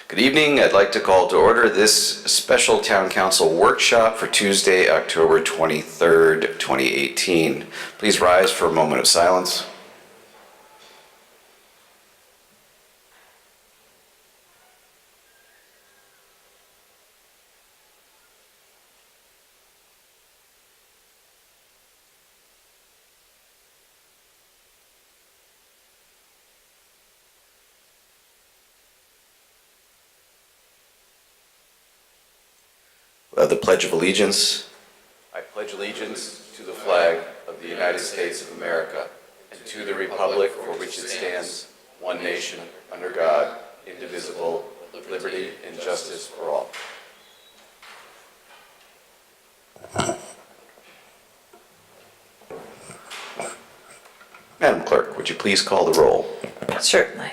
Good evening. I'd like to call to order this special Town Council workshop for Tuesday, October 23rd, 2018. Please rise for a moment of silence. The Pledge of Allegiance. I pledge allegiance to the flag of the United States of America and to the republic for which it stands, one nation, under God, indivisible, with liberty and justice for all. Madam Clerk, would you please call the roll? Certainly.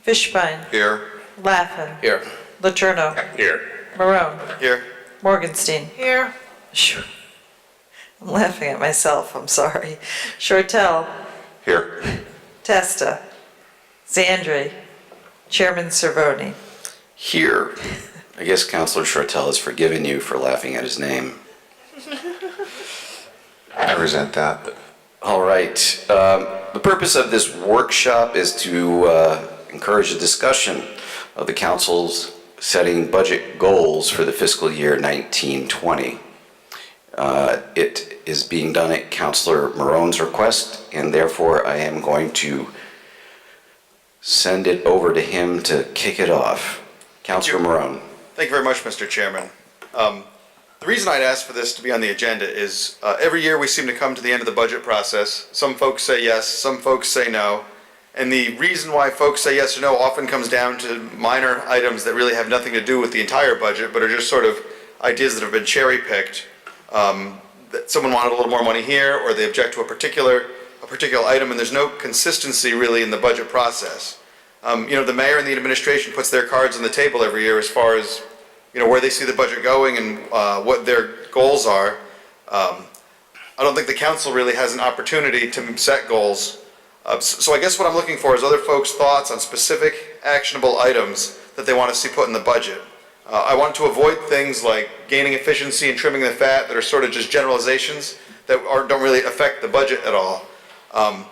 Fishbein. Here. Laffin. Here. Letourneau. Here. Marone. Here. Morgenstein. Here. I'm laughing at myself, I'm sorry. Shortell. Here. Testa. Zandri. Chairman Cervoni. Here. I guess Councilor Shortell has forgiven you for laughing at his name. I resent that. All right. The purpose of this workshop is to encourage a discussion of the Council's setting budget goals for the fiscal year 1920. It is being done at Councilor Marone's request, and therefore I am going to send it over to him to kick it off. Councilor Marone. Thank you very much, Mr. Chairman. The reason I'd asked for this to be on the agenda is every year we seem to come to the end of the budget process. Some folks say yes, some folks say no. And the reason why folks say yes or no often comes down to minor items that really have nothing to do with the entire budget, but are just sort of ideas that have been cherry-picked. That someone wanted a little more money here, or they object to a particular item, and there's no consistency really in the budget process. The mayor and the administration puts their cards on the table every year as far as where they see the budget going and what their goals are. I don't think the council really has an opportunity to set goals. So I guess what I'm looking for is other folks' thoughts on specific actionable items that they want to see put in the budget. I want to avoid things like gaining efficiency and trimming the fat that are sort of just generalizations that don't really affect the budget at all. And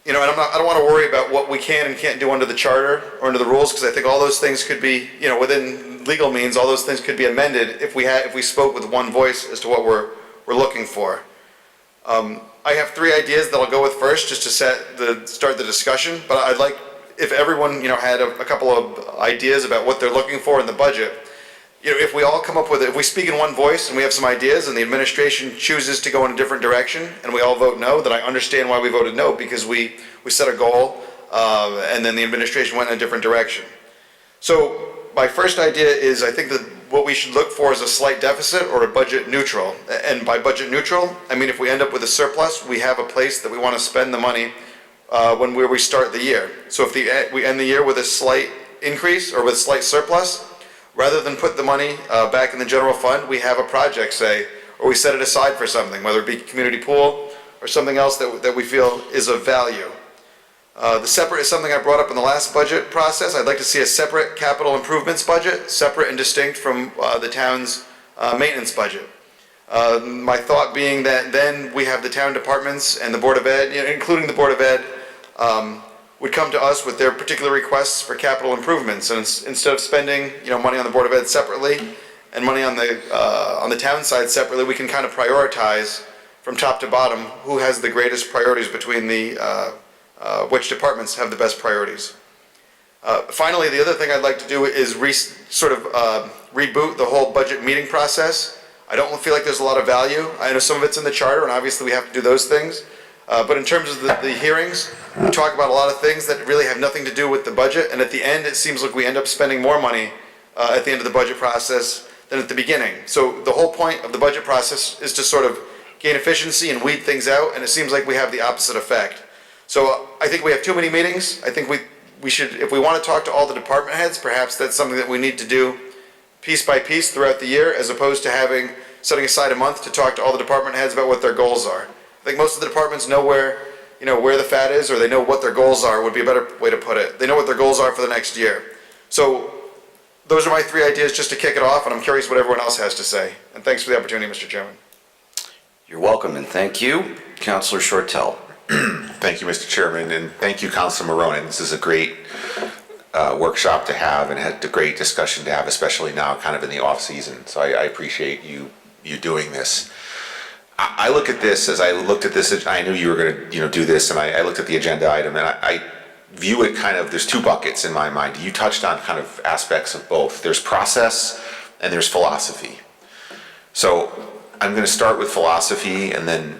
I don't want to worry about what we can and can't do under the charter or under the rules, because I think all those things could be, within legal means, all those things could be amended if we spoke with one voice as to what we're looking for. I have three ideas that I'll go with first, just to start the discussion. But I'd like if everyone had a couple of ideas about what they're looking for in the budget. If we all come up with it, if we speak in one voice and we have some ideas, and the administration chooses to go in a different direction, and we all vote no, then I understand why we voted no, because we set a goal, and then the administration went in a different direction. So my first idea is I think that what we should look for is a slight deficit or a budget neutral. And by budget neutral, I mean if we end up with a surplus, we have a place that we want to spend the money when we start the year. So if we end the year with a slight increase or with a slight surplus, rather than put the money back in the general fund, we have a project, say, or we set it aside for something, whether it be community pool or something else that we feel is of value. The separate is something I brought up in the last budget process. I'd like to see a separate capital improvements budget, separate and distinct from the town's maintenance budget. My thought being that then we have the town departments and the Board of Ed, including the Board of Ed, would come to us with their particular requests for capital improvements. And instead of spending money on the Board of Ed separately and money on the town side separately, we can kind of prioritize from top to bottom who has the greatest priorities between which departments have the best priorities. Finally, the other thing I'd like to do is reboot the whole budget meeting process. I don't feel like there's a lot of value. I know some of it's in the charter, and obviously we have to do those things. But in terms of the hearings, we talk about a lot of things that really have nothing to do with the budget, and at the end it seems like we end up spending more money at the end of the budget process than at the beginning. So the whole point of the budget process is to sort of gain efficiency and weed things out, and it seems like we have the opposite effect. So I think we have too many meetings. I think we should, if we want to talk to all the department heads, perhaps that's something that we need to do piece by piece throughout the year, as opposed to setting aside a month to talk to all the department heads about what their goals are. I think most of the departments know where the fat is, or they know what their goals are, would be a better way to put it. They know what their goals are for the next year. So those are my three ideas just to kick it off, and I'm curious what everyone else has to say. And thanks for the opportunity, Mr. Chairman. You're welcome, and thank you. Councilor Shortell. Thank you, Mr. Chairman, and thank you, Councilor Maronin. This is a great workshop to have and had a great discussion to have, especially now kind of in the off-season. So I appreciate you doing this. I look at this, as I looked at this, I knew you were going to do this, and I looked at the agenda item, and I view it kind of, there's two buckets in my mind. You touched on kind of aspects of both. There's process and there's philosophy. So I'm going to start with philosophy and then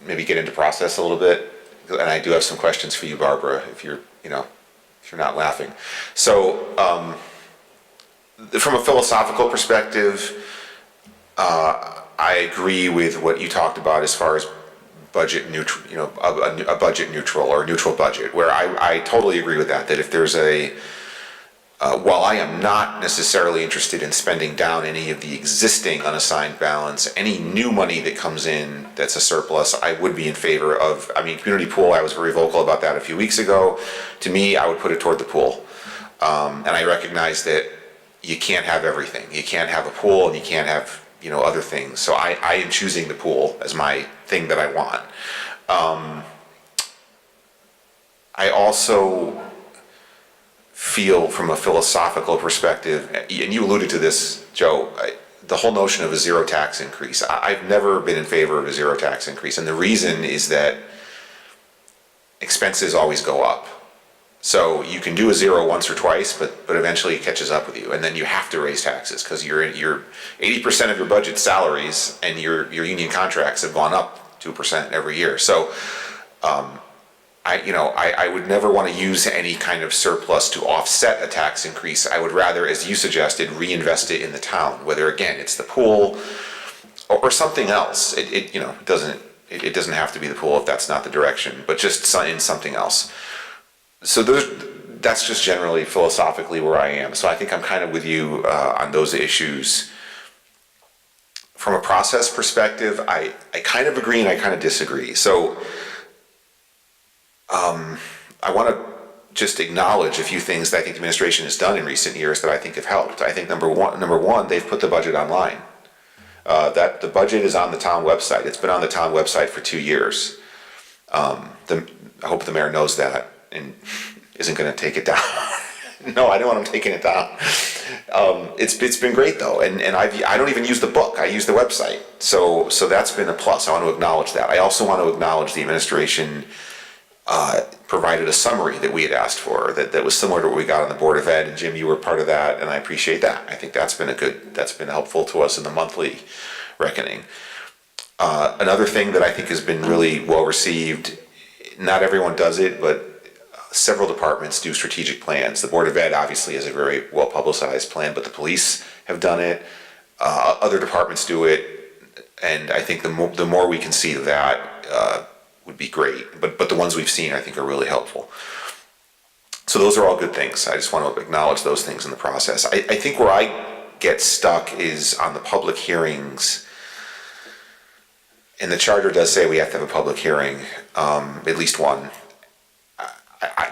maybe get into process a little bit. And I do have some questions for you, Barbara, if you're not laughing. So from a philosophical perspective, I agree with what you talked about as far as budget neutral, a budget neutral or a neutral budget, where I totally agree with that, that if there's while I am not necessarily interested in spending down any of the existing unassigned balance, any new money that comes in that's a surplus, I would be in favor of. Community pool, I was very vocal about that a few weeks ago. To me, I would put it toward the pool. And I recognize that you can't have everything. You can't have a pool and you can't have, other things. So I am choosing the pool as my thing that I want. I also feel from a philosophical perspective, and you alluded to this, Joe, the whole notion of a zero tax increase. I've never been in favor of a zero tax increase, and the reason is that expenses always go up. So you can do a zero once or twice, but eventually it catches up with you, and then you have to raise taxes because you're 80% of your budget salaries and your union contracts have gone up 2% every year. So I would never want to use any kind of surplus to offset a tax increase. I would rather, as you suggested, reinvest it in the town, whether again it's the pool or something else. It doesn't have to be the pool if that's not the direction, but just in something else. So that's just generally philosophically where I am. So I think I'm kind of with you on those issues. From a process perspective, I kind of agree and I kind of disagree. So I want to just acknowledge a few things that I think the administration has done in recent years that I think have helped. I think number one, they've put the budget online. That the budget is on the town website. It's been on the town website for 2 years. I hope the mayor knows that and isn't going to take it down. No, I don't want him taking it down. It's been great though, and I don't even use the book. I use the website. So that's been a plus. I want to acknowledge that. I also want to acknowledge the administration provided a summary that we had asked for that was similar to what we got on the Board of Ed, and Jim, you were part of that, and I appreciate that. I think that's been helpful to us in the monthly reckoning. Another thing that I think has been really well received, not everyone does it, but several departments do strategic plans. The Board of Ed obviously has a very well publicized plan, but the police have done it. Other departments do it, and I think the more we can see of that would be great. But the ones we've seen I think are really helpful. So those are all good things. I just want to acknowledge those things in the process. I think where I get stuck is on the public hearings. And the charter does say we have to have a public hearing, at least one.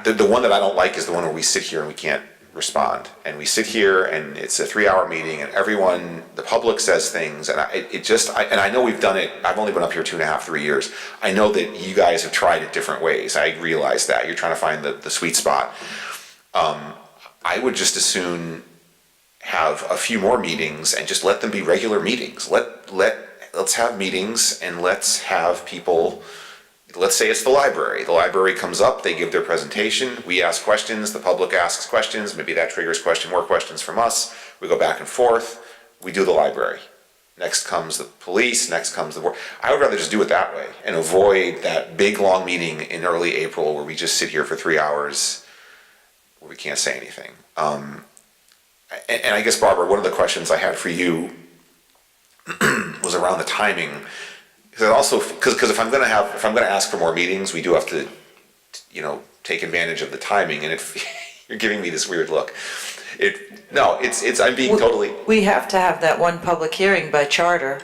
The one that I don't like is the one where we sit here and we can't respond. And we sit here and it's a 3-hour meeting and the public says things, and I know we've done it. I've only been up here 2.5, 3 years. I know that you guys have tried it different ways. I realize that. You're trying to find the sweet spot. I would just as soon have a few more meetings and just let them be regular meetings. Let's have meetings and let's have people. Let's say it's the library. The library comes up, they give their presentation, we ask questions, the public asks questions, maybe that triggers more questions from us, we go back and forth, we do the library. Next comes the police, next comes the board. I would rather just do it that way and avoid that big long meeting in early April where we just sit here for 3 hours where we can't say anything. And I guess, Barbara, one of the questions I had for you was around the timing. Because if I'm going to ask for more meetings, we do have to, take advantage of the timing. And you're giving me this weird look. I'm being totally. We have to have that one public hearing by charter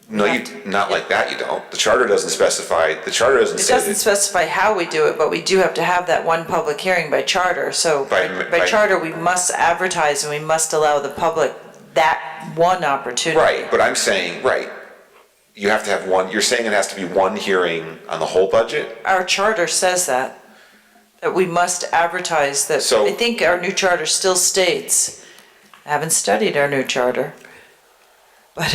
No, not like that, you don't. The charter doesn't specify, the charter doesn't It say doesn't that. specify how we do it, but we do have to have that one public hearing by charter. So by charter, we must advertise and we must allow the public that one opportunity. Right, but I'm saying, right, you have to have one, you're saying it has to be one hearing on the whole budget? Our charter says that we must advertise that. So- I think our new charter still states, I haven't studied our new charter, but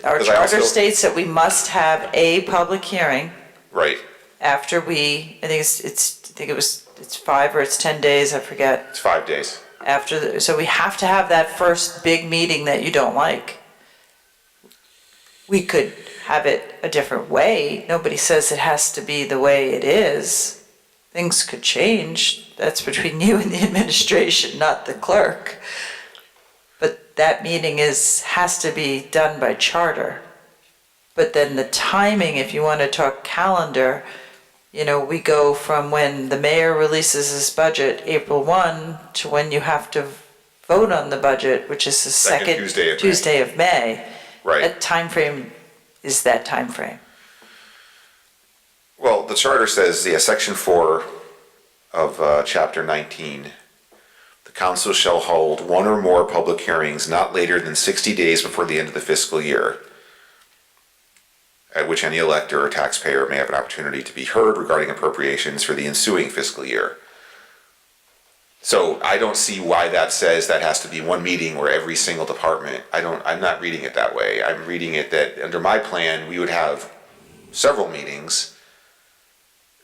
our 'Cause I charter also- states that we must have a public hearing Right, after I think it's 5 or it's 10 days, I forget. it's 5 days. So we have to have that first big meeting that you don't like. We could have it a different way. Nobody says it has to be the way it is. Things could change. That's between you and the administration, not the clerk. But that meeting has to be done by charter. But then the timing, if you want to talk calendar, we go from when the mayor releases his budget, April 1, to when you have to vote on the budget, which is the second Tuesday of May. Right. That timeframe is that timeframe. Well, the charter says, section 4 of chapter 19, the council shall hold one or more public hearings not later than 60 days before the end of the fiscal year, at which any elector or taxpayer may have an opportunity to be heard regarding appropriations for the ensuing fiscal year. So I don't see why that says that has to be one meeting where every single department, I'm not reading it that way. I'm reading it that under my plan, we would have several meetings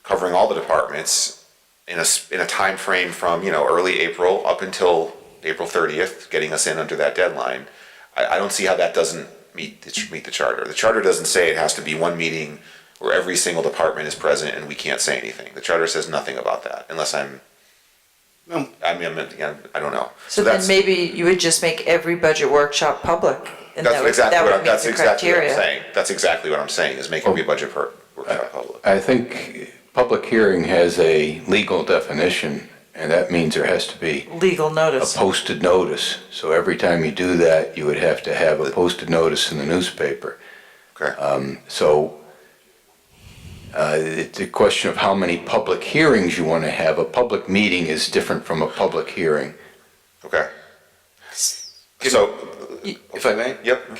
covering all the departments in a time frame from, early April up until April 30th, getting us in under that deadline. I don't see how that doesn't meet the charter. The charter doesn't say it has to be one meeting where every single department is present and we can't say anything. The charter says nothing about that, unless I don't know. So then maybe you would just make every budget workshop public. And that would meet the criteria. What I'm saying. That's exactly what I'm saying, is make every budget workshop public. I think public hearing has a legal definition, and that means there has to be Legal a notice. posted notice. So every time you do that, you would have to have a posted notice in the newspaper. Okay. It's a question of how many public hearings you want to have. A public meeting is different from a public hearing. Okay. So, If I may? Yep.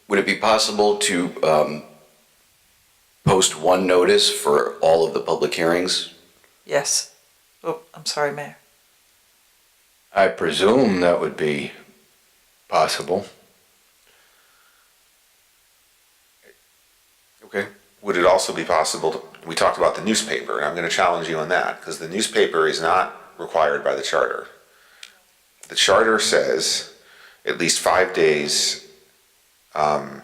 Would it be possible to post one notice for all of the public hearings? Yes. Oh, I'm sorry, Mayor. I presume that would be possible. Okay. would it also be possible we talked about the newspaper, and I'm going to challenge you on that, because the newspaper is not required by the charter. The charter says at least 5 days, I'll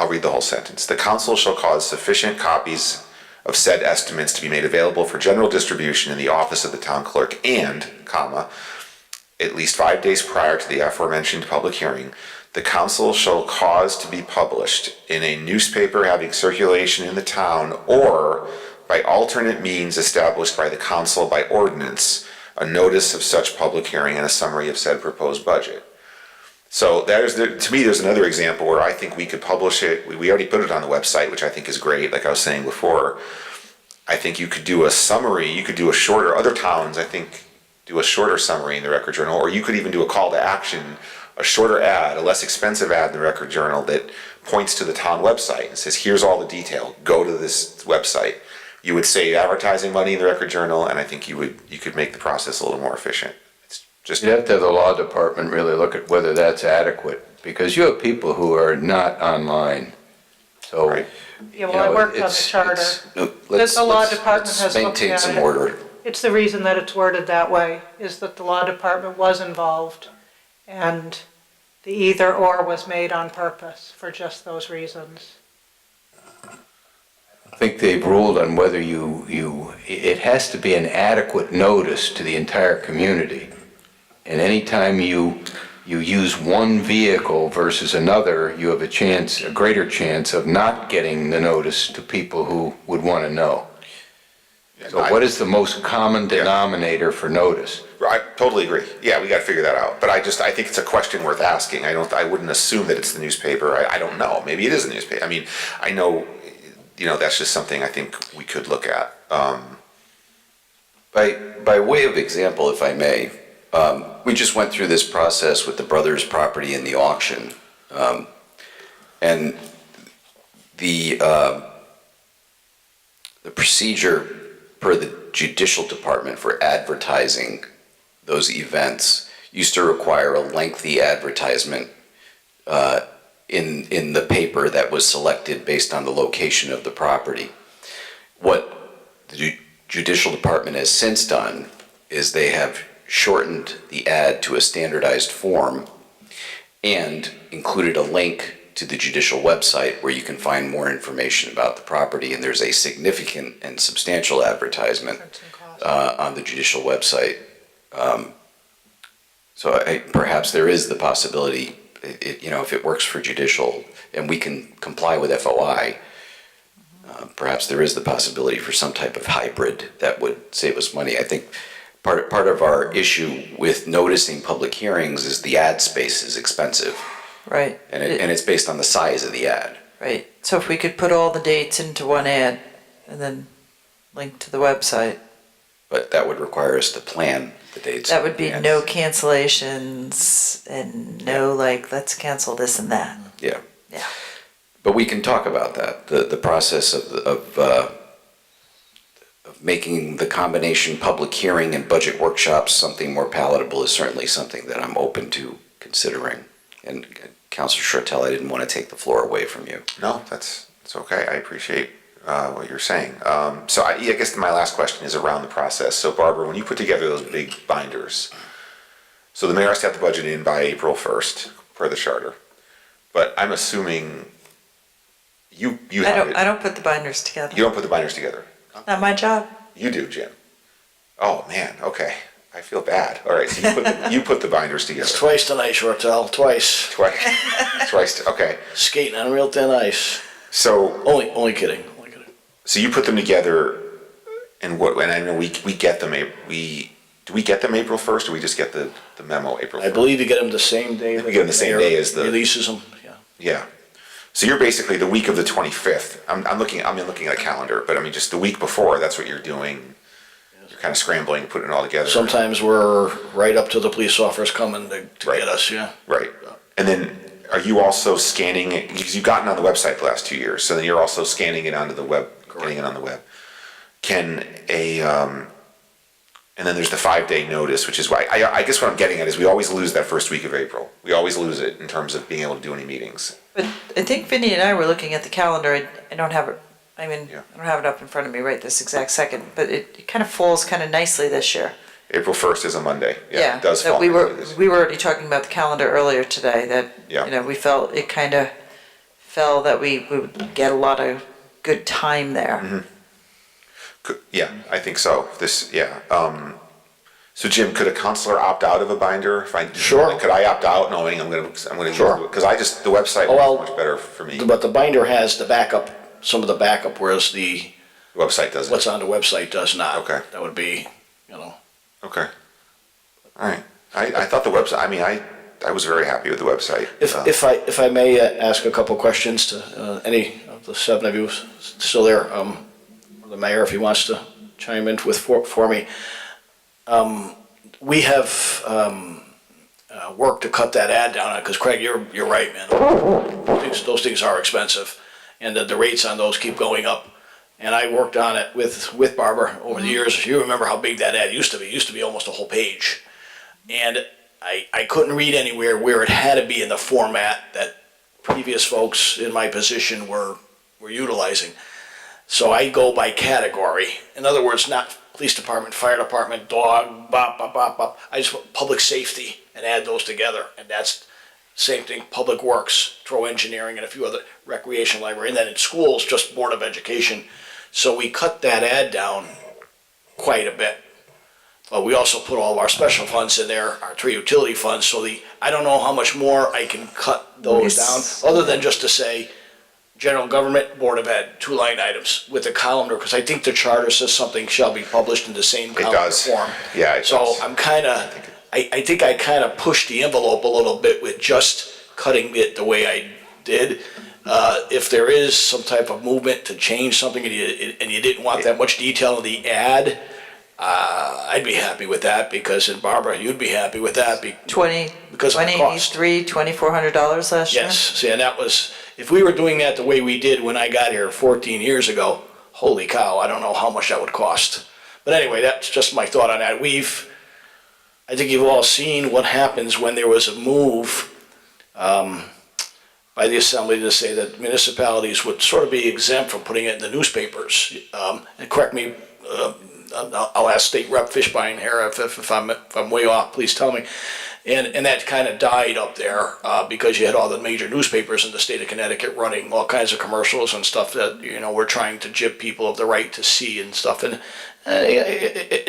read the whole sentence. The council shall cause sufficient copies of said estimates to be made available for general distribution in the office of the town clerk and, at least 5 days prior to the aforementioned public hearing, the council shall cause to be published in a newspaper having circulation in the town or by alternate means established by the council by ordinance, a notice of such public hearing and a summary of said proposed budget. So to me, there's another example where I think we could publish it. We already put it on the website, which I think is great, like I was saying before. I think you could do a summary, you could do a shorter, other towns, I think, do a shorter summary in the Record Journal, or you could even do a call to action, a shorter ad, a less expensive ad in the Record Journal that points to the town website and says, here's all the detail, go to this website. You would save advertising money in the Record Journal, and I think you could make the process a little more efficient. It's just. You'd have to have the law department really look at whether that's adequate, because you have people who are not online, so. Right. Yeah, well, I worked on the charter. The law department has looked maintain at some it. order. It's the reason that it's worded that way, is that the law department was involved, and the either or was made on purpose for just those reasons. I think they've ruled on whether it has to be an adequate notice to the entire community. And anytime you use one vehicle versus another, you have a greater chance of not getting the notice to people who would want to know. So what is the most common denominator for notice? I totally agree. Yeah, we gotta figure that out. But I think it's a question worth asking. I wouldn't assume that it's the newspaper. I don't know. Maybe it is the newspaper. I mean, I know, that's just something I think we could look at. By way of example, if I may, we just went through this process with the brothers' property in the auction. And the procedure per the judicial department for advertising those events used to require a lengthy advertisement in the paper that was selected based on the location of the property. What the judicial department has since done is they have shortened the ad to a standardized form and included a link to the judicial website where you can find more information about the property, and there's a significant and substantial advertisement on the judicial website. So perhaps there is the possibility, if it works for judicial and we can comply with FOI, perhaps there is the possibility for some type of hybrid that would save us money. I think part of our issue with noticing public hearings is the ad space is expensive. Right. And it's based on the size of the ad. Right. So if we could put all the dates into one ad and then link to the website. But that would require us to plan the dates. That would be in no advance. cancellations and no let's cancel this and that. Yeah. Yeah. But we can talk about that. The process of making the combination public hearing and budget workshops something more palatable is certainly something that I'm open to considering. And Councilor Shortell, I didn't want to take the floor away from you. No, it's okay. I appreciate what you're saying. So I guess my last question is around the process. So Barbara, when you put together those big binders, so the mayor has to have the budget in by April 1st per the charter. But I'm assuming you have it. I don't put the binders together. You don't put the binders together. Not my job. You do, Jim. Oh man, okay. I feel bad. All right, so you put the binders together. It's twice tonight, Shortell, twice. Twice. Okay. Skating on real thin ice. So Only kidding. So you put them together, and I know we get them. Do we get them April 1st, or we just get the memo April 1st? I believe you get them the same day. We get them the same day as the releases them. Yeah. Yeah. So you're basically the week of the 25th. I'm looking at a calendar, but I mean just the week before. That's what you're doing. You're kind of scrambling, putting it all together. Sometimes we're right up to the police officers coming to Right. get us. Yeah. Right. And then are you also scanning it, because you've gotten on the website the last 2 years, so then you're also scanning it onto the web, getting it on the web. And then there's the 5-day notice, which is why, I guess what I'm getting at is we always lose that first week of April. We always lose it in terms of being able to do any meetings. But I think Vinny and I were looking at the calendar. I don't have it. I mean, Yeah. I don't have it up in front of me right this exact second. But it kind of falls kind of nicely this year. April 1st is a Monday. Yeah, it does that fall. we were nicely this- we were already talking about the calendar earlier today. That Yeah. we felt it kind of fell that we would get a lot of good time there. Mm-hmm. Yeah, I think so. So Jim, could a counselor opt out of a binder? Sure. Could I opt out knowing I'm gonna Sure. because the website Well, works much better for me. But the binder has the backup, some of the backup, whereas the Website doesn't. what's on the website does not. Okay. That would be, Okay. All right. I thought the website. I mean, I was very happy with the website. If I may ask a couple questions to any of the seven of you still there, or the mayor if he wants to chime in for me. We have worked to cut that ad down because Craig, you're right, man. Those things are expensive, and the rates on those keep going up. And I worked on it with Barbara over the years. You remember how big that ad used to be. It used to be almost a whole page. And I couldn't read anywhere where it had to be in the format that previous folks in my position were utilizing. So I go by category. In other words, not police department, fire department, dog, bop, bop, bop, bop. I just put public safety and add those together. And that's same thing, public works, throw engineering and a few other, recreation, library. And then in schools, just Board of Education. So we cut that ad down quite a bit. But we also put all of our special funds in there, our 3 utility funds, so I don't know how much more I can cut those down, other than just to say, General Government, Board of Ed, 2 line items with a calendar, because I think the charter says something shall be published in the same calendar does. form. Yeah, it So does. I'm kind of, I think I kind of pushed the envelope a little bit with just cutting it the way I did. If there is some type of movement to change something and you didn't want that much detail in the ad, I'd be happy with that, because, and Barbara, you'd be happy with that because of the cost. $2,400 last year? Yes, see, and that was, if we were doing that the way we did when I got here 14 years ago, holy cow, I don't know how much that would cost. But anyway, that's just my thought on that. I think you've all seen what happens when there was a move by the Assembly to say that municipalities would sort of be exempt from putting it in the newspapers. And correct me, I'll ask State Rep Fishbein here if I'm way off, please tell me. And that kind of died up there because you had all the major newspapers in the state of Connecticut running all kinds of commercials and stuff that, we're trying to jib people of the right to see and stuff. And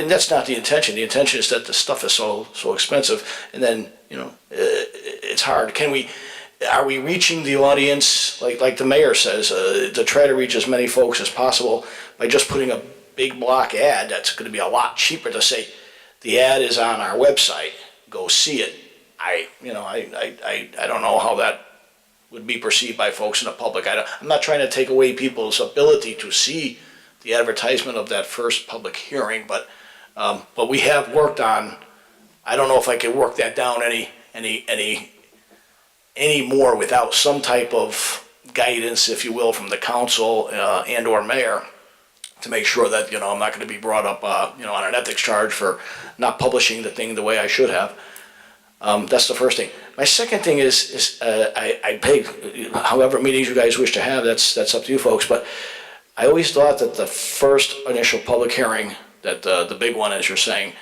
that's not the intention. The intention is that the stuff is so expensive. And then, it's hard. Are we reaching the audience, like the mayor says, to try to reach as many folks as possible by just putting a big block ad? That's going to be a lot cheaper to say, the ad is on our website, go see it. I don't know how that would be perceived by folks in the public. I'm not trying to take away people's ability to see the advertisement of that first public hearing, but we have worked on, I don't know if I could work that down any more without some type of guidance, if you will, from the council and or mayor, to make sure that, I'm not going to be brought up, on an ethics charge for not publishing the thing the way I should have. That's the first thing. My second thing is I pay, however meetings you guys wish to have, that's up to you folks, but I always thought that the first initial public hearing, that the big one, as you're saying,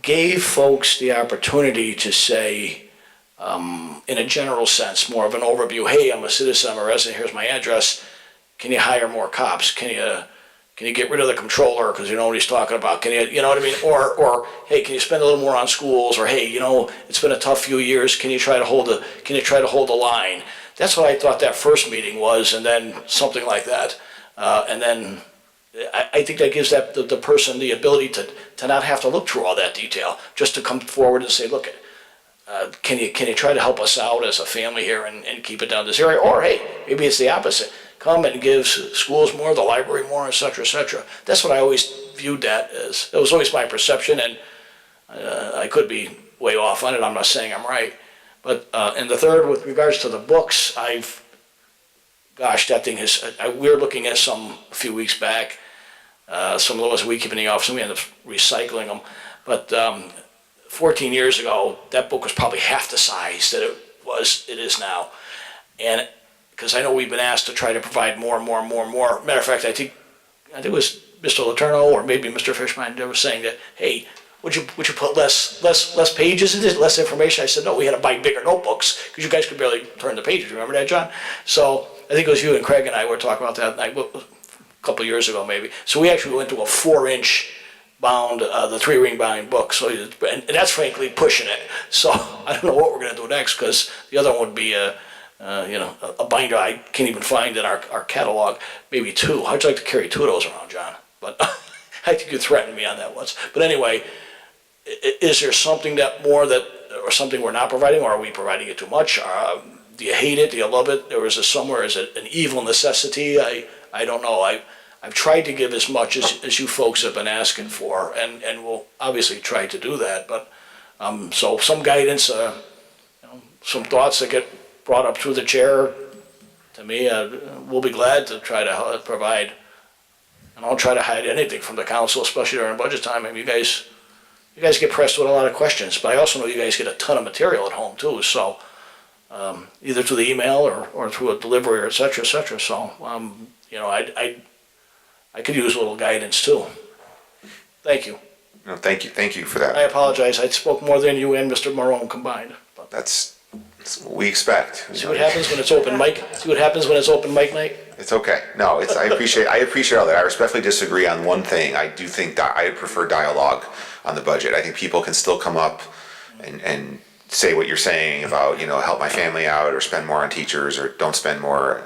gave folks the opportunity to say, in a general sense, more of an overview, hey, I'm a citizen, I'm a resident, here's my address, can you hire more cops? Can you get rid of the controller because you know what he's talking about? Can you know what I mean? Or hey, can you spend a little more on schools? Or hey, it's been a tough few years. Can you try to hold the line? That's what I thought that first meeting was, and then something like that. And then I think that gives the person the ability to not have to look through all that detail, just to come forward and say, look, can you try to help us out as a family here and keep it down this area? Or hey, maybe it's the opposite. Come and give schools more, the library more, et cetera, et cetera. That's what I always viewed that as. It was always my perception, and I could be way off on it. I'm not saying I'm right. But, and the third, with regards to the books, that thing is, we were looking at some a few weeks back. Some of those we keep in the office, and we end up recycling them. But 14 years ago, that book was probably half the size that it is now. And because I know we've been asked to try to provide more. Matter of fact, I think it was Mr. Letourneau or maybe Mr. Fishman, they were saying that, hey, would you put less pages in this, less information? I said, no, we had to buy bigger notebooks because you guys could barely turn the pages. Remember that, John? So I think it was you and Craig and I were talking about that a couple of years ago, maybe. So we actually went to a 4-inch bound, the 3-ring bound book. So, and that's frankly pushing it. So I don't know what we're going to do next, because the other one would be a binder I can't even find in our catalog, maybe 2. How'd you like to carry 2 of those around, John? But I think you threatened me on that once. But anyway, is there something or something we're not providing, or are we providing it too much? Do you hate it? Do you love it? Or is it somewhere, is it an evil necessity? I don't know. I've tried to give as much as you folks have been asking for, and we'll obviously try to do that. But so some guidance, some thoughts that get brought up through the chair, to me, we'll be glad to try to provide. And I'll try to hide anything from the council, especially during budget time. I mean, you guys get pressed with a lot of questions, but I also know you guys get a ton of material at home too. So either through the email or through a delivery, or et cetera, et cetera. So I could use a little guidance too. Thank you. No, thank you for that. I apologize. I spoke more than you and Mr. Marone combined. But That's what we expect. see what happens when it's open mic. See what happens when it's open mic night. It's okay. No, I appreciate all that. I respectfully disagree on one thing. I do think that I prefer dialogue on the budget. I think people can still come up and say what you're saying about, help my family out or spend more on teachers or don't spend more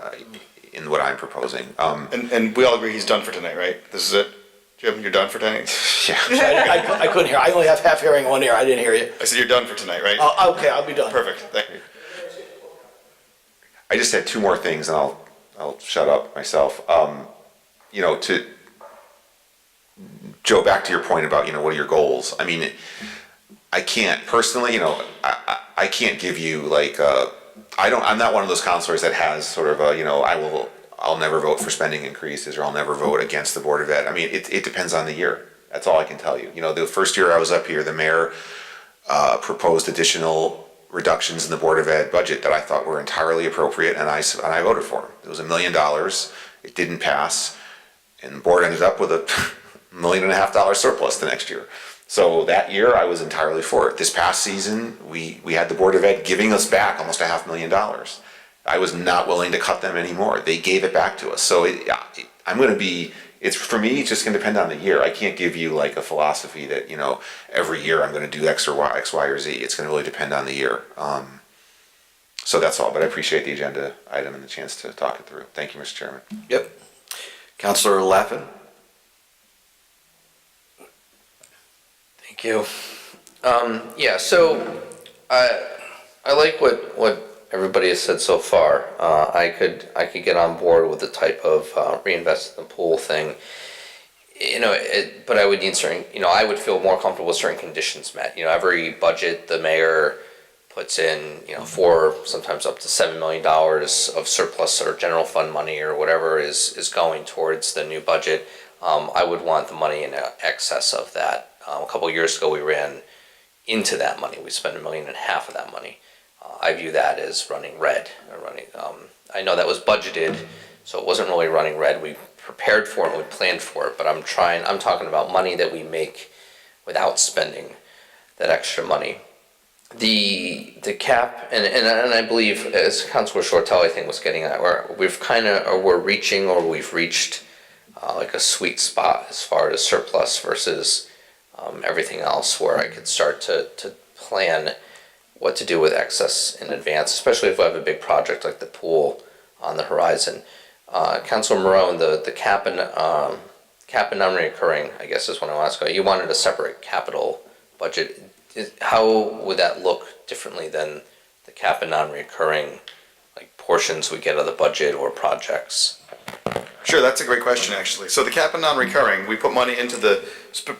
in what I'm proposing. And we all agree he's done for tonight, right? This is it? Jim, you're done for tonight? Yeah. I couldn't hear. I only have half hearing in one ear. I didn't hear you. I said you're done for tonight, right? Okay, I'll be done. Perfect, thank you. I just had two more things and I'll shut up myself. To Joe, back to your point about, what are your goals? I mean, I can't personally, I can't give you like, I'm not one of those counselors that has sort of a, I'll never vote for spending increases or I'll never vote against the Board of Ed. I mean, it depends on the year. That's all I can tell you. The first year I was up here, the mayor proposed additional reductions in the Board of Ed budget that I thought were entirely appropriate, and I voted for them. It was $1 million. It didn't pass, and the board ended up with a $1.5 million surplus the next year. So that year I was entirely for it. This past season, we had the Board of Ed giving us back almost $500,000. I was not willing to cut them anymore. They gave it back to us. So for me, it's just going to depend on the year. I can't give you like a philosophy that, every year I'm going to do X, Y, or Z. It's going to really depend on the year. So that's all, but I appreciate the agenda item and the chance to talk it through. Thank you, Mr. Chairman. Yep. Counselor Laffin? Thank you. So I like what everybody has said so far. I could get on board with the type of reinvest in the pool thing. But I would need certain, I would feel more comfortable with certain conditions met. Every budget the mayor puts in, sometimes up to $7 million of surplus or general fund money or whatever is going towards the new budget. I would want the money in excess of that. A couple of years ago, we ran into that money. We spent $1.5 million of that money. I view that as running red. I know that was budgeted, so it wasn't really running red. We prepared for it, we planned for it, but I'm talking about money that we make without spending that extra money. The cap, and I believe, as Councilor Shortell, I think, was getting at, we're reached like a sweet spot as far as surplus versus everything else, where I could start to plan what to do with excess in advance, especially if we have a big project like the pool on the horizon. Councilor Morone, the cap and non-recurring, I guess is what I want to ask about. You wanted a separate capital budget. How would that look differently than the cap and non-recurring, like portions we get of the budget or projects? Sure, that's a great question, actually. So the cap and non-recurring, we put money into the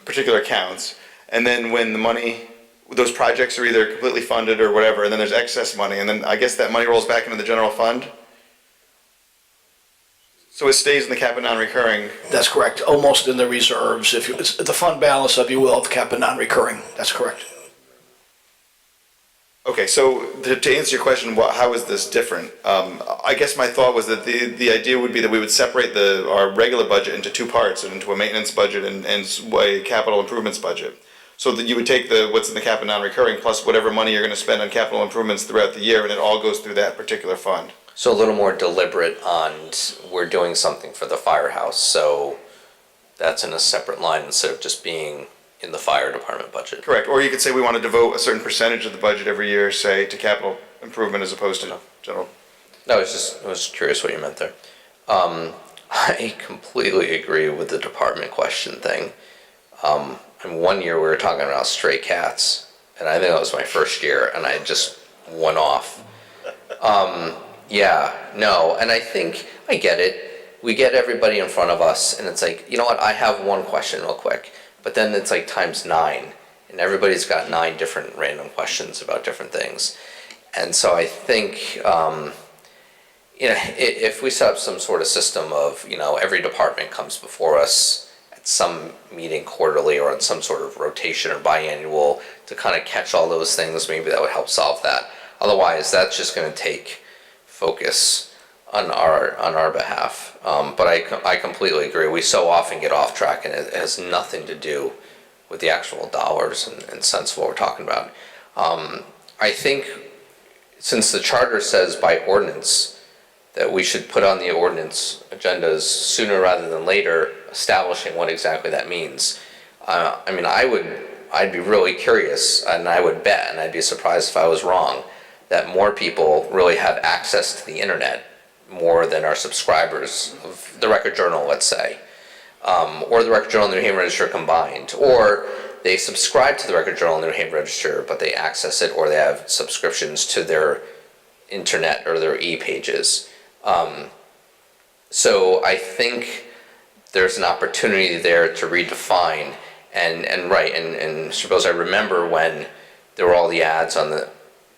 particular accounts, and then when the money, those projects are either completely funded or whatever, and then there's excess money, and then I guess that money rolls back into the general fund? So it stays in the cap and non-recurring? That's correct. Almost in the reserves, it's the fund balance, if you will, of cap and non-recurring. That's correct. Okay, so to answer your question, how is this different? I guess my thought was that the idea would be that we would separate our regular budget into two parts, and into a maintenance budget and a capital improvements budget. So that you would take what's in the cap and non-recurring plus whatever money you're going to spend on capital improvements throughout the year, and it all goes through that particular fund. So a little more deliberate on, we're doing something for the firehouse, so that's in a separate line instead of just being in the fire department budget. Correct, or you could say we want to devote a certain percentage of the budget every year, say, to capital improvement as opposed to general. No, I was curious what you meant there. I completely agree with the department question thing. And one year we were talking about stray cats, and I think that was my first year, and I just went off. And I think I get it. We get everybody in front of us, and it's like, you know what, I have one question real quick, but then it's like times 9, and everybody's got 9 different random questions about different things. And so I think, if we set up some sort of system of, every department comes before us at some meeting quarterly or on some sort of rotation or biannual to kind of catch all those things, maybe that would help solve that. Otherwise, that's just going to take focus on our behalf. But I completely agree. We so often get off track, and it has nothing to do with the actual dollars and cents of what we're talking about. I think since the charter says by ordinance that we should put on the ordinance agendas sooner rather than later, establishing what exactly that means. I I'd be really curious, and I would bet, and I'd be surprised if I was wrong, that more people really have access to the internet more than our subscribers of the Record Journal, let's say, or the Record Journal and the New Haven Register combined, or they subscribe to the Record Journal and the New Haven Register, but they access it, or they have subscriptions to their internet or their e-pages. So I think there's an opportunity there to redefine, and Mr. Bose, I remember when there were all the ads on the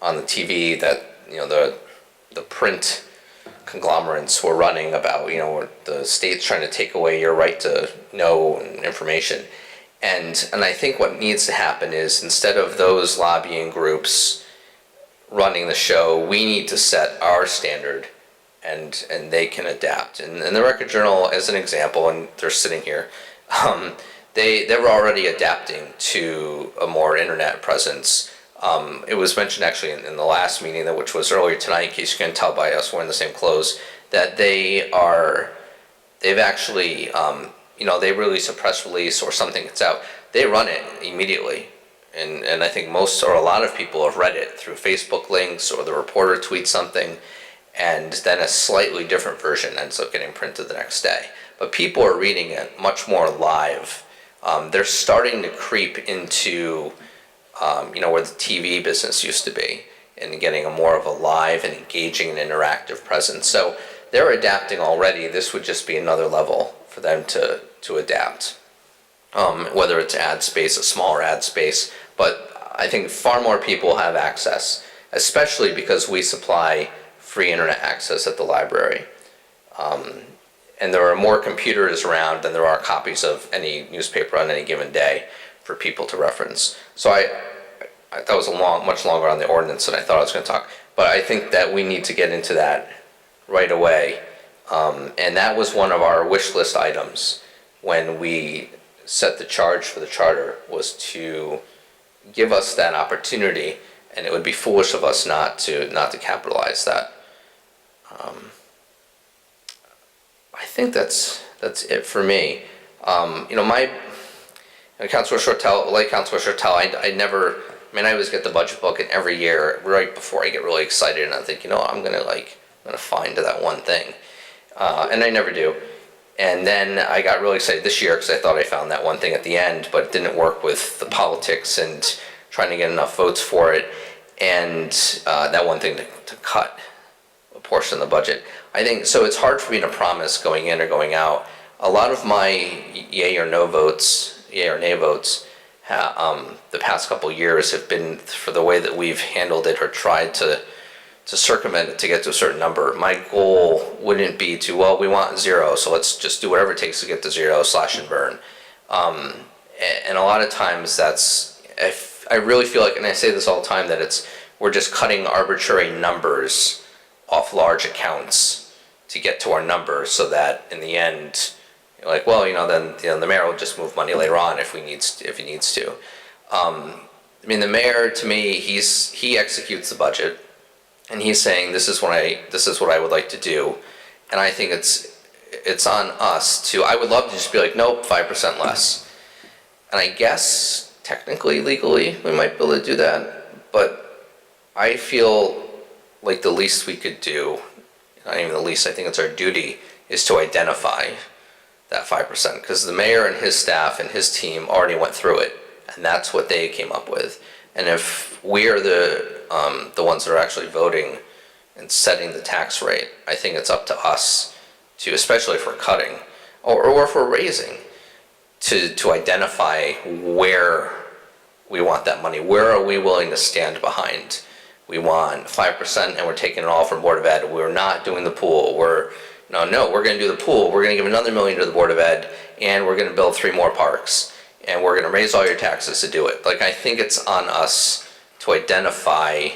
TV that, you know, the print conglomerates were running about, you know, the state's trying to take away your right to know information. And I think what needs to happen is, instead of those lobbying groups running the show, we need to set our standard, and they can adapt. And the Record Journal, as an example, and they're sitting here, they were already adapting to a more internet presence. It was mentioned actually in the last meeting, which was earlier tonight, in case you can tell by us wearing the same clothes, that they've actually, you know, they release a press release or something that's out, they run it immediately. And I think most or a lot of people have read it through Facebook links, or the reporter tweets something, and then a slightly different version ends up getting printed the next day. But people are reading it much more live. They're starting to creep into, you know, where the TV business used to be, and getting a more of a live and engaging and interactive presence. So they're adapting already. This would just be another level for them to adapt. Whether it's ad space, a smaller ad space, but I think far more people have access, especially because we supply free internet access at the library. And there are more computers around than there are copies of any newspaper on any given day for people to reference. So that was much longer on the ordinance than I thought I was going to talk. But I think that we need to get into that right away. And that was one of our wish list items when we set the charge for the charter, was to give us that opportunity, and it would be foolish of us not to capitalize that. I think that's it for me. You know, Councilor Shortell, like Councilor Shortell, I always get the budget book, and every year, right before I get really excited, and I think, you know, I'm gonna find that one thing, and I never do. And then I got really excited this year because I thought I found that one thing at the end, but it didn't work with the politics and trying to get enough votes for it, and that one thing to cut a portion of the budget. I think, so it's hard for me to promise going in or going out. A lot of my yay or nay votes, the past couple of years have been for the way that we've handled it or tried to circumvent it to get to a certain number. My goal wouldn't be to, well, we want 0, so let's just do whatever it takes to get to 0, slash and burn. And a lot of times I really feel like, and I say this all the time, that we're just cutting arbitrary numbers off large accounts to get to our number, so that in the end, you're like, well, you know, then, you know, the mayor will just move money later on if he needs to. I mean, the mayor, to me, he executes the budget, and he's saying, this is what I would like to do, and I think it's on us to. I would love to just be like, nope, 5% less, and I guess technically, legally, we might be able to do that, but I feel like the least we could do, not even the least, I think it's our duty, is to identify that 5%, because the mayor and his staff and his team already went through it, and that's what they came up with. And if we are the ones that are actually voting and setting the tax rate, I think it's up to us to, especially if we're cutting or if we're raising, to identify where we want that money. Where are we willing to stand behind? We want 5%, and we're taking it all from Board of Ed. We're not doing the pool. We're going to do the pool. We're going to give another $1 million to the Board of Ed, and we're going to build 3 more parks, and we're going to raise all your taxes to do it. Like, I think it's on us to identify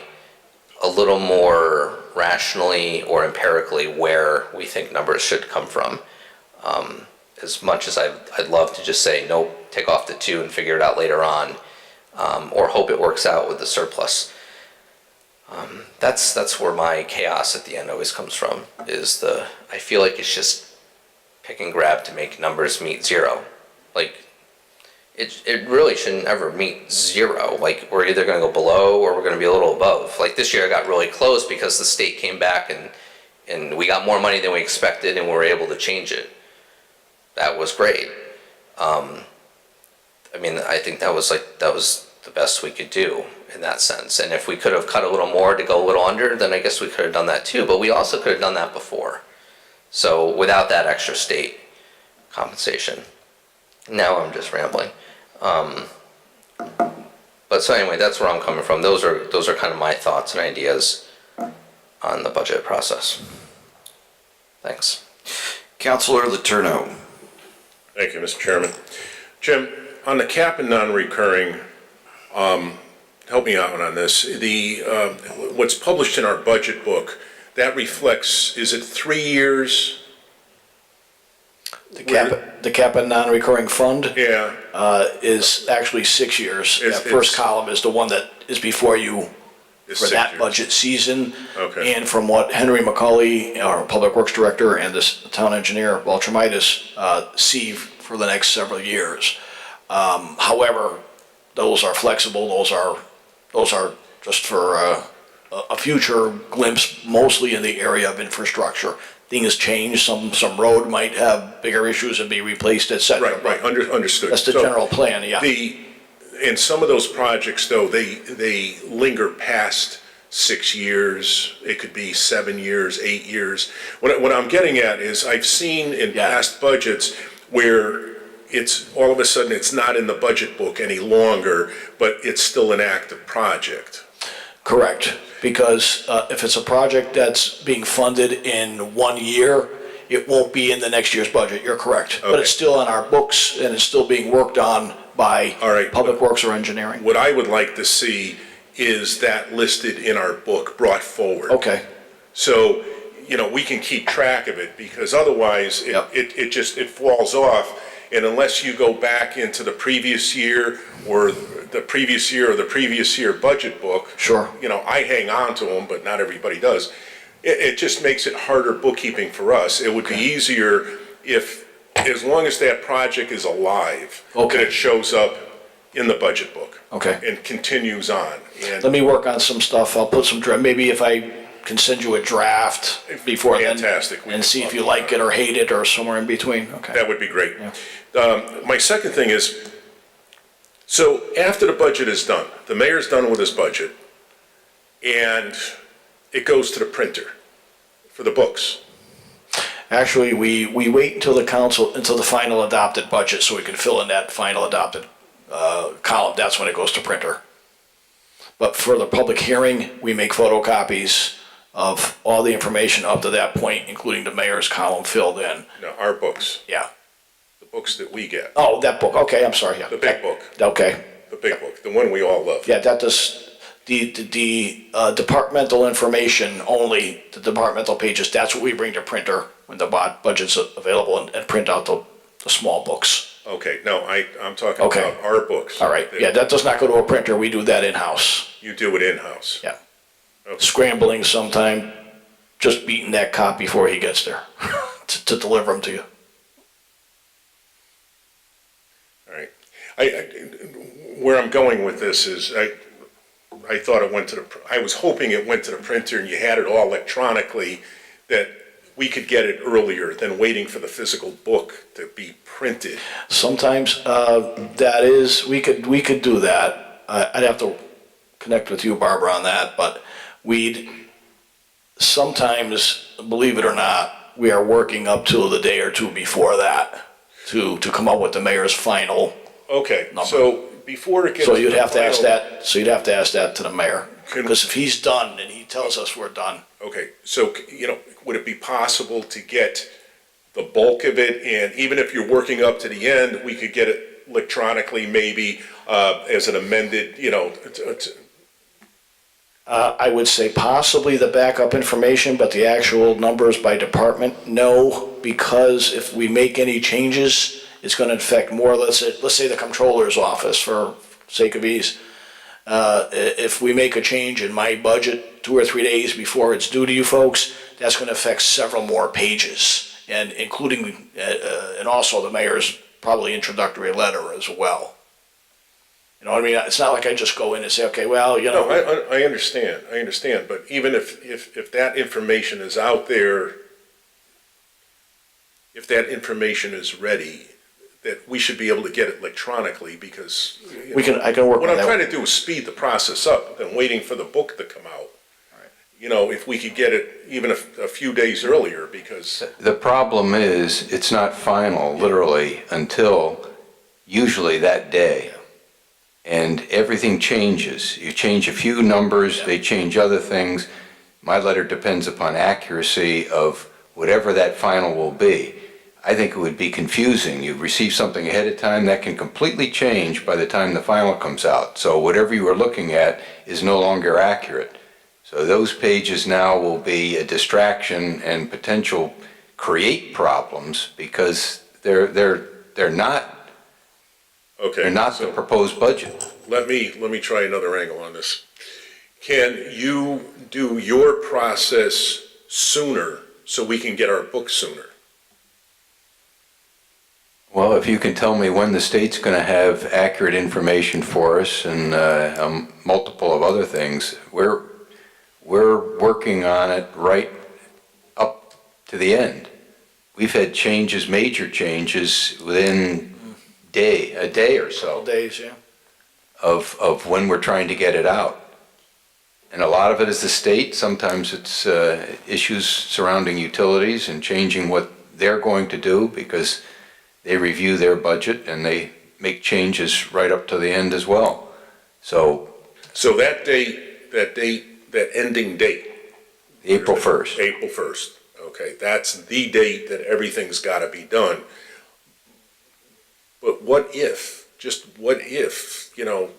a little more rationally or empirically where we think numbers should come from. As much as I'd love to just say, nope, take off the 2 and figure it out later on, or hope it works out with the surplus. That's where my chaos at the end always comes from, I feel like it's just pick and grab to make numbers meet 0. Like, it really shouldn't ever meet zero. Like, we're either gonna go below or we're gonna be a little above. Like this year it got really close because the state came back and we got more money than we expected and we were able to change it. That was great. I mean, I think that was the best we could do in that sense. And if we could have cut a little more to go a little under, then I guess we could have done that too, but we also could have done that before. So without that extra state compensation. Now I'm just rambling. But so anyway, that's where I'm coming from. Those are kind of my thoughts and ideas on the budget process. Thanks. Councilor Letourneau. Thank you, Mr. Chairman. Jim, on the cap and non-recurring, help me out on this. What's published in our budget book, that reflects, is it 3 years? The cap and non-recurring fund Yeah. is actually 6 years. It's- That first column is the one that is before you It's for 6 that years. budget season. Okay. And from what Henry McCauley, our Public Works Director, and this town engineer, Baltramitis, see for the next several years. However, those are flexible, those are just for a future glimpse, mostly in the area of infrastructure. Things change, some road might have bigger issues and be replaced, et cetera. Right, understood. That's the So general plan, yeah. In some of those projects, though, they linger past 6 years. It could be 7 years, 8 years. What I'm getting at is I've seen in Yeah. past budgets where it's, all of a sudden, it's not in the budget book any longer, but it's still an active project. Correct, because if it's a project that's being funded in 1 year, it won't be in the next year's budget, you're correct. But Okay. it's still on our books and it's still being worked on by All right, Public Works or engineering. What I would like to see is that listed in our book, brought forward. Okay, So, we can keep track of it, because otherwise, Yep. it falls off. And unless you go back into the previous year or the previous year budget book. Sure. I hang on to them, but not everybody does. It just makes it harder bookkeeping for us. It would be easier if, as long as that project is alive, Okay. that it shows up in the budget book. Okay. And continues on. And let me work on some stuff, I'll put some, maybe if I can send you a draft before then. Fantastic. We And can see if talk you about like it or hate it or somewhere in between, okay. that would be great. My second thing is, so after the budget is done, the mayor's done with his budget, and it goes to the printer for the books. Actually, we wait until the final adopted budget so we can fill in that final adopted column. That's when it goes to printer. But for the public hearing, we make photocopies of all the information up to that point, including the mayor's column filled in. No, our books, Yeah. the books that we get, Oh, that book, okay, I'm sorry, yeah. the big book, Okay, the big book, the one we all love. yeah, that does, the departmental information only, the departmental pages, that's what we bring to printer when the budget's available and print out the small books. Okay, no, I'm talking Okay. about our books. All right, yeah, that does not go to a printer, we do that in-house. You do it in-house. Yeah. Okay. Scrambling sometime, just beating that cop before he gets there to deliver them to you. All right. Where I'm going with this is, I thought it went to I was hoping it went to the printer and you had it all electronically, that we could get it earlier than waiting for the physical book to be printed. Sometimes, we could do that. I'd have to connect with you, Barbara, on that, but we'd sometimes, believe it or not, we are working up to the day or two before that to come up with the mayor's final. Okay, Number. so before it gets. So you'd to have to ask final- that, to the mayor. Can- Because if he's done and he tells us we're done, Okay, so, would it be possible to get the bulk of it, and even if you're working up to the end, we could get it electronically maybe, as an amended, I would say possibly the backup information, but the actual numbers by department, no, because if we make any changes, it's gonna affect more, let's say the controller's office, for sake of ease. If we make a change in my budget 2 or 3 days before it's due to you folks, that's gonna affect several more pages, and including, and also the mayor's probably introductory letter as well. You know what I mean? It's not like I just go in and say, okay, well, you No, know. I understand, but even if that information is out there, if that information is ready, that we should be able to get it electronically, because I can work what on I'm that. trying to do is speed the process up than waiting for the book to come out. You know, if we could get it even a few days earlier, because, The problem is, it's not final, literally, until usually that day. And everything changes. You change a few numbers, they change other things. My letter depends upon accuracy of whatever that final will be. I think it would be confusing. You receive something ahead of time, that can completely change by the time the final comes out. So whatever you are looking at is no longer accurate. So those pages now will be a distraction and potential create problems, because they're not okay. they're not the so proposed budget. Let me try another angle on this. Can you do your process sooner so we can get our book sooner? Well, if you can tell me when the state's going to have accurate information for us and multiple of other things, we're working on it right up to the end. We've had changes, major changes within a day or so Days, yeah. of when we're trying to get it out. And a lot of it is the state. Sometimes it's issues surrounding utilities and changing what they're going to do, because they review their budget and they make changes right up to the end as well. So that ending date. April 1st. April 1st, okay, that's the date that everything's gotta be done. But what if,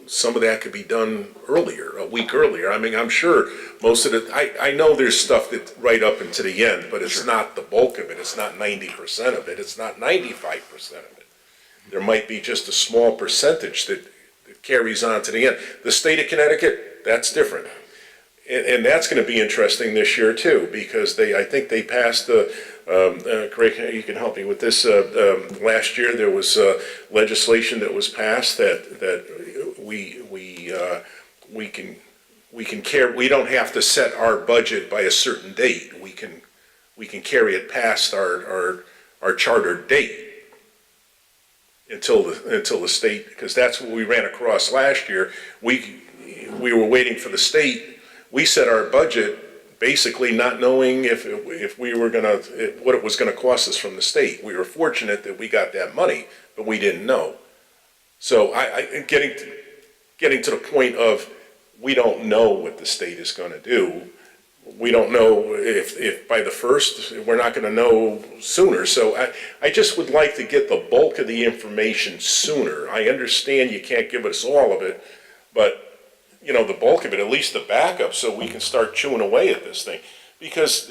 some of that could be done earlier, a week earlier? I mean, I'm sure most of it, I know there's stuff that right up into the end, but it's not the bulk of it, it's not 90% of it, it's not 95% of it. There might be just a small percentage that carries on to the end. The state of Connecticut, that's different. And that's gonna be interesting this year too, because I think they passed Craig, you can help me with this. Last year, there was legislation that was passed that we don't have to set our budget by a certain date. We can carry it past our chartered date until the state, because that's what we ran across last year. We were waiting for the state. We set our budget basically not knowing if we were what it was gonna cost us from the state. We were fortunate that we got that money, but we didn't know. So getting to the point of, we don't know what the state is gonna do. We don't know if by the 1st, we're not gonna know sooner. So I just would like to get the bulk of the information sooner. I understand you can't give us all of it, but the bulk of it, at least the backup, so we can start chewing away at this thing. Because,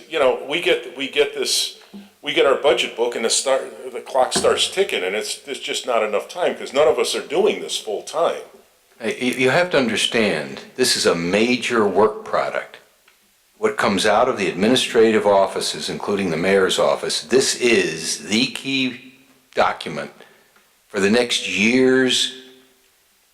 we get our budget book and the clock starts ticking, and there's just not enough time, because none of us are doing this full time. You have to understand, this is a major work product. What comes out of the administrative offices, including the mayor's office, this is the key document for the next year's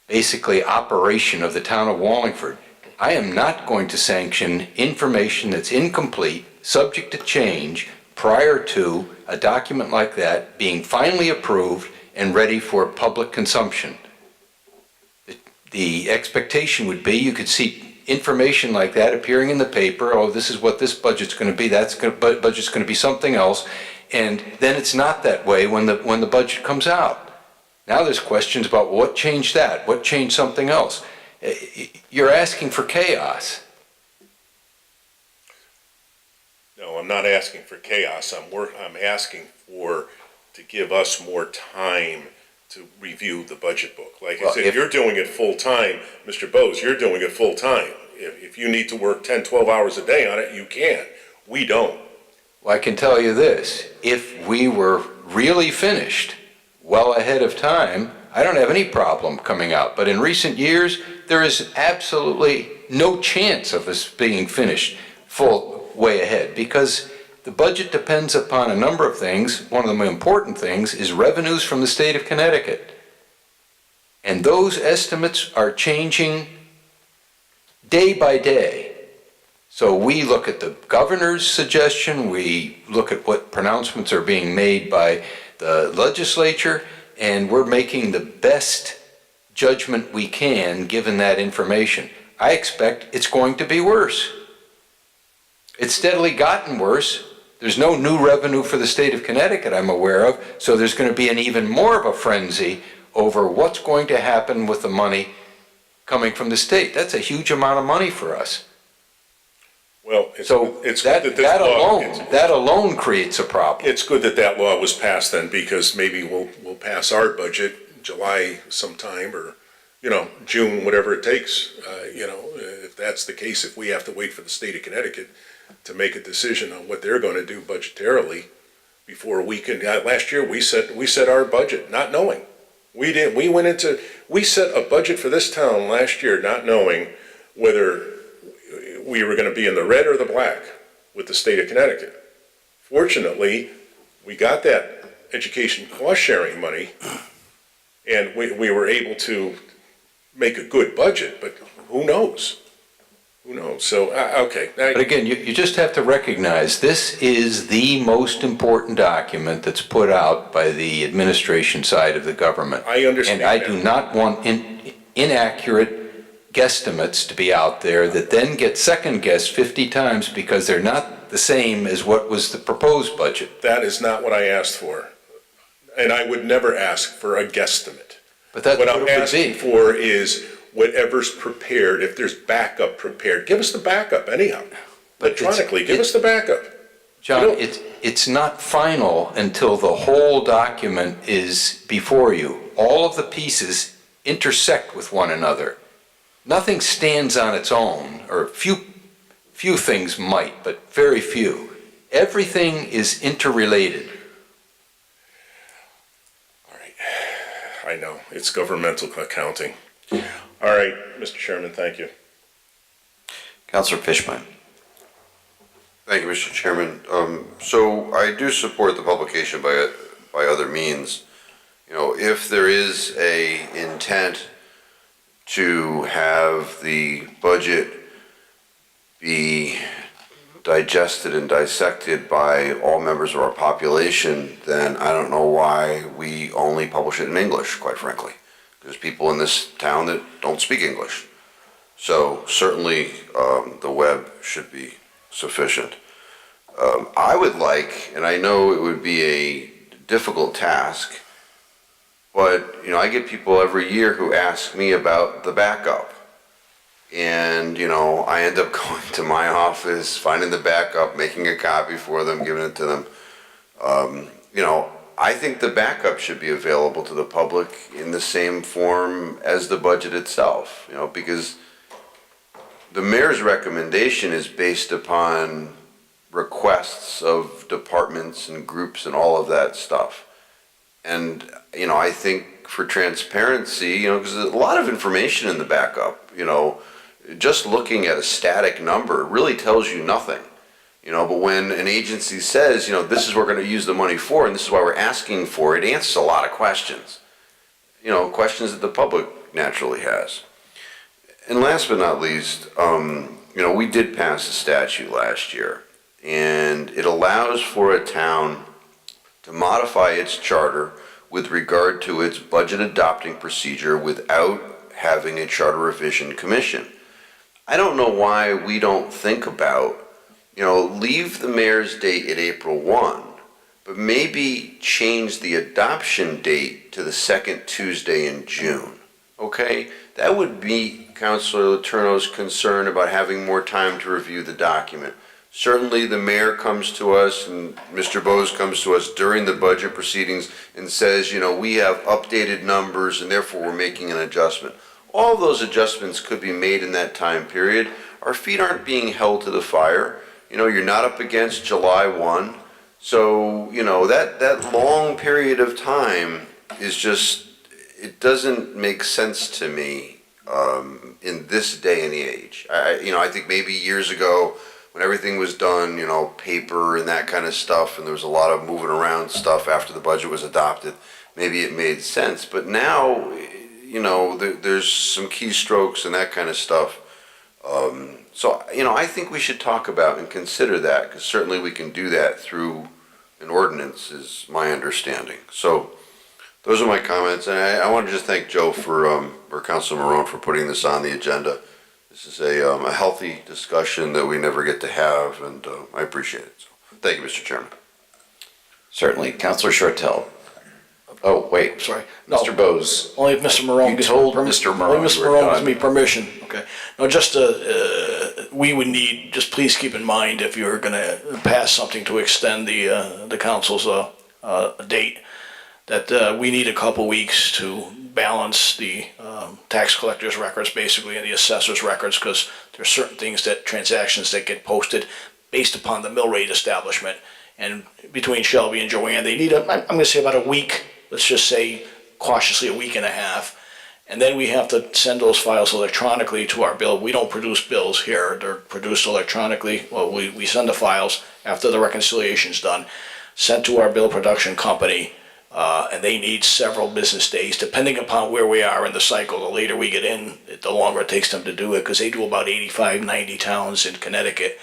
basically operation of the town of Wallingford. I am not going to sanction information that's incomplete, subject to change, prior to a document like that being finally approved and ready for public consumption. The expectation would be you could see information like that appearing in the paper. Oh, this is what this budget's going to be. Budget's going to be something else. And then it's not that way when the budget comes out. Now there's questions about what changed that, what changed something else. You're asking for chaos. No, I'm not asking for chaos. I'm asking to give us more time to review the budget book. Like I said, you're doing it full time, Mr. Bose, you're doing it full time. If you need to work 10, 12 hours a day on it, you can. We don't. Well, I can tell you this, if we were really finished well ahead of time, I don't have any problem coming out. But in recent years, there is absolutely no chance of us being finished full way ahead, because the budget depends upon a number of things. One of the most important things is revenues from the state of Connecticut. And those estimates are changing day by day. So we look at the governor's suggestion, we look at what pronouncements are being made by the legislature, and we're making the best judgment we can given that information. I expect it's going to be worse. It's steadily gotten worse. There's no new revenue for the state of Connecticut I'm aware of, so there's going to be an even more of a frenzy over what's going to happen with the money coming from the state. That's a huge amount of money for us. Well, So it's that, good that this that law- alone, that alone creates a problem. It's good that that law was passed then, because maybe we'll pass our budget July sometime, or, June, whatever it takes. If that's the case, if we have to wait for the state of Connecticut to make a decision on what they're gonna do budgetarily before we can, last year, we set our budget, not knowing. We set a budget for this town last year, not knowing whether we were gonna be in the red or the black with the state of Connecticut. Fortunately, we got that education cost-sharing money, and we were able to make a good budget, but who knows? Who knows? So, okay. But again, you just have to recognize this is the most important document that's put out by the administration side of the government. I understand And I that. do not want inaccurate guesstimates to be out there that then get second-guessed 50 times because they're not the same as what was the proposed budget. That is not what I asked for. And I would never ask for a guesstimate. But that's What what I'm it would asking be. for is whatever's prepared, if there's backup prepared, give us the backup anyhow. But it's- Electronically, give us the backup. John, You know- it's not final until the whole document is before you. All of the pieces intersect with one another. Nothing stands on its own, or few things might, but very few. Everything is interrelated. All right. I know, it's governmental accounting. All right, Mr. Chairman, thank you. Counselor Fishbein. Thank you, Mr. Chairman. So I do support the publication by other means. If there is a intent to have the budget be digested and dissected by all members of our population, then I don't know why we only publish it in English, quite frankly. There's people in this town that don't speak English. So certainly the web should be sufficient. I would like, and I know it would be a difficult task, but I get people every year who ask me about the backup. And I end up going to my office, finding the backup, making a copy for them, giving it to them. I think the backup should be available to the public in the same form as the budget itself, because the mayor's recommendation is based upon requests of departments and groups and all of that stuff. And, I think for transparency, because there's a lot of information in the backup, just looking at a static number really tells you nothing. But when an agency says, this is what we're going to use the money for, and this is why we're asking for it, it answers a lot of questions. Questions that the public naturally has. And last but not least, we did pass a statute last year, and it allows for a town to modify its charter with regard to its budget adopting procedure without having a charter revision commission. I don't know why we don't think about, leave the mayor's date at April 1, but maybe change the adoption date to the second Tuesday in June, okay? That would meet Councilor Letourneau's concern about having more time to review the document. Certainly, the mayor comes to us and Mr. Bose comes to us during the budget proceedings and says, we have updated numbers and therefore we're making an adjustment. All of those adjustments could be made in that time period. Our feet aren't being held to the fire. You're not up against July 1. So, that long period of time is just, it doesn't make sense to me in this day and the age. I think maybe years ago, when everything was done, paper and that kind of stuff, and there was a lot of moving around stuff after the budget was adopted, maybe it made sense. But now, there's some keystrokes and that kind of stuff. So, I think we should talk about and consider that, because certainly we can do that through an ordinance, is my understanding. So, those are my comments, and I want to just thank Joe or Councilor Marone for putting this on the agenda. This is a healthy discussion that we never get to have, and I appreciate it. So, thank you, Mr. Chairman. Certainly. Councilor Shortell. Oh, wait. Sorry. No. Mr. Bose. Only if Mr. Morone You gives told me Mr. only Morone Mr. you were Morone gives done. me permission, okay? No, just, we would need, just please keep in mind, if you're gonna pass something to extend the council's, date, that, we need a couple weeks to balance the, tax collector's records, basically, and the assessor's records, because there's certain things transactions that get posted based upon the mill rate establishment. And between Shelby and Joanne, they need I'm gonna say about a week, let's just say cautiously a week and a half. And then we have to send those files electronically to our bill. We don't produce bills here, they're produced electronically. Well, we send the files after the reconciliation's done, sent to our bill production company, and they need several business days, depending upon where we are in the cycle. The later we get in, the longer it takes them to do it, because they do about 85, 90 towns in Connecticut.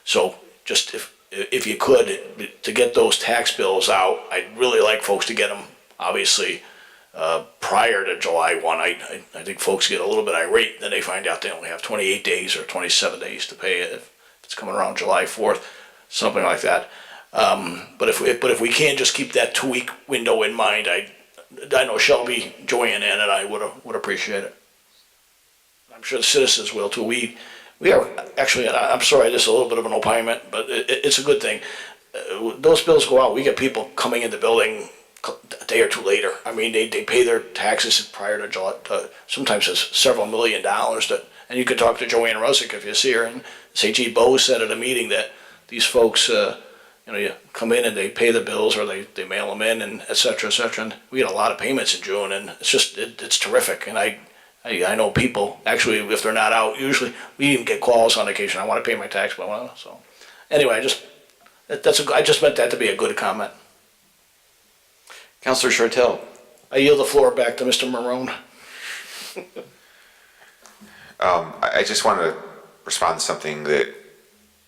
So just if you could, to get those tax bills out, I'd really like folks to get them, obviously, prior to July 1. I think folks get a little bit irate, then they find out they only have 28 days or 27 days to pay it if it's coming around July 4th, something like that. But if we can just keep that 2-week window in mind, I know Shelby, Joanne, Ann, and I would appreciate it. I'm sure the citizens will too. We are, actually, and I'm sorry, this is a little bit of an opinion, but it's a good thing. Those bills go out, we get people coming in the building a day or two later. I mean, they pay their taxes prior to July, sometimes it's several $1 million. And you could talk to Joanne Rusick if you see her and say, gee, Bo said at a meeting that these folks, you come in and they pay the bills or they mail them in and et cetera, et cetera. And we get a lot of payments in June, and it's just, it's terrific. And I know people, actually, if they're not out, usually, we even get calls on occasion, I want to pay my tax bill, so. Anyway, I just meant that to be a good comment. Councilor Shortell. I yield the floor back to Mr. Morone. I just want to respond to something that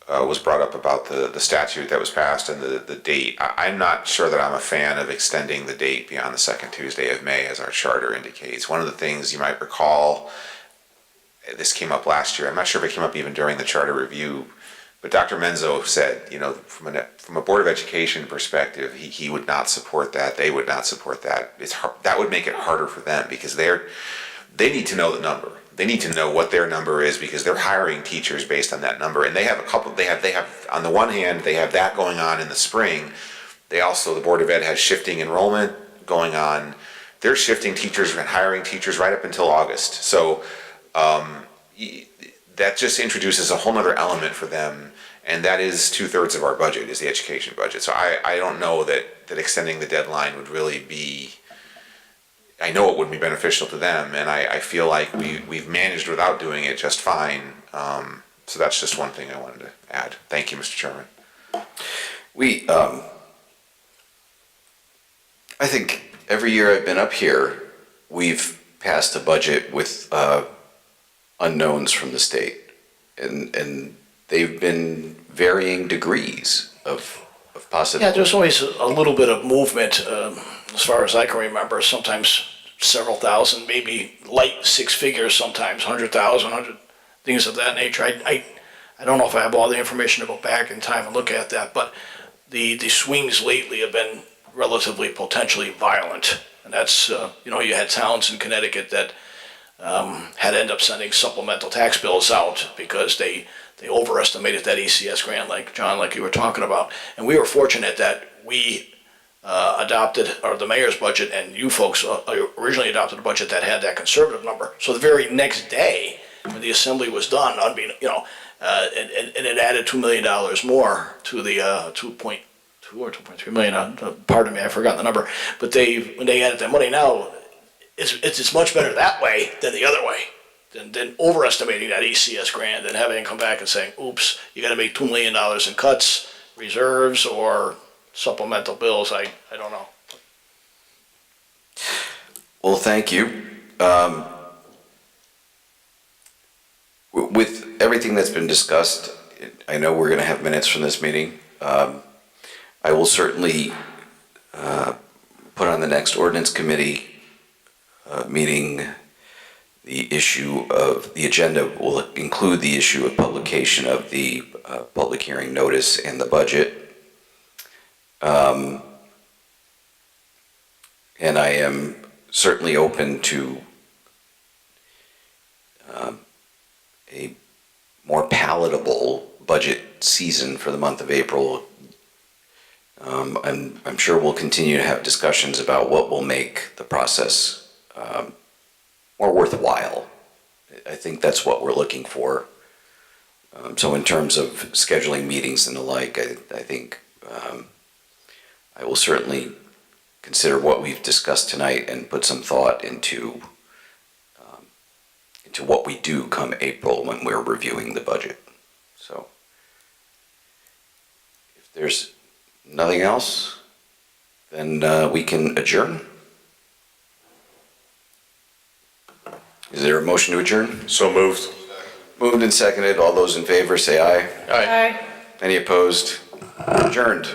was brought up about the statute that was passed and the date. I'm not sure that I'm a fan of extending the date beyond the second Tuesday of May, as our charter indicates. One of the things you might recall, this came up last year, I'm not sure if it came up even during the charter review, but Dr. Menzo said, from a Board of Education perspective, he would not support that, they would not support that. That would make it harder for them, because they need to know the number. They need to know what their number is, because they're hiring teachers based on that number. And they have they have, on the one hand, they have that going on in the spring. They also, the Board of Ed has shifting enrollment going on. They're shifting teachers and hiring teachers right up until August. So that just introduces a whole nother element for them. And that is 2/3 of our budget, is the education budget. So I don't know that extending the deadline would really be, I know it would be beneficial to them, and I feel like we've managed without doing it just fine. So that's just one thing I wanted to add. Thank you, Mr. Chairman. I think every year I've been up here, we've passed a budget with unknowns from the state, and they've been varying degrees of possibility. Yeah, there's always a little bit of movement, as far as I can remember, sometimes several thousand, maybe light six figures sometimes, 100,000, things of that nature. I don't know if I have all the information to go back in time and look at that, but the swings lately have been relatively potentially violent. And that's, you had towns in Connecticut that had ended up sending supplemental tax bills out because they overestimated that ECS grant, like you were talking about. And we were fortunate that we adopted, or the mayor's budget, and you folks originally adopted a budget that had that conservative number. So the very next day, when the assembly was done, and it added $2 million more to the 2.2 or 2.3 million. Pardon me, I forgot the number. But when they added that money now, it's much better that way than the other way. Than overestimating that ECS grant and having it come back and saying, oops, you got to make $2 million in cuts, reserves, or supplemental bills. I don't know. Well, thank you. With everything that's been discussed, I know we're going to have minutes from this meeting. I will certainly put on the next ordinance committee meeting the issue of, the agenda will include the issue of publication of the public hearing notice and the budget. And I am certainly open to a more palatable budget season for the month of April. I'm sure we'll continue to have discussions about what will make the process more worthwhile. I think that's what we're looking for. So in terms of scheduling meetings and the like, I think I will certainly consider what we've discussed tonight and put some thought into what we do come April when we're reviewing the budget. So if there's nothing else, then we can adjourn. Is there a motion to adjourn? So moved. Moved and seconded. All those in favor say aye. Aye. Any opposed? Adjourned.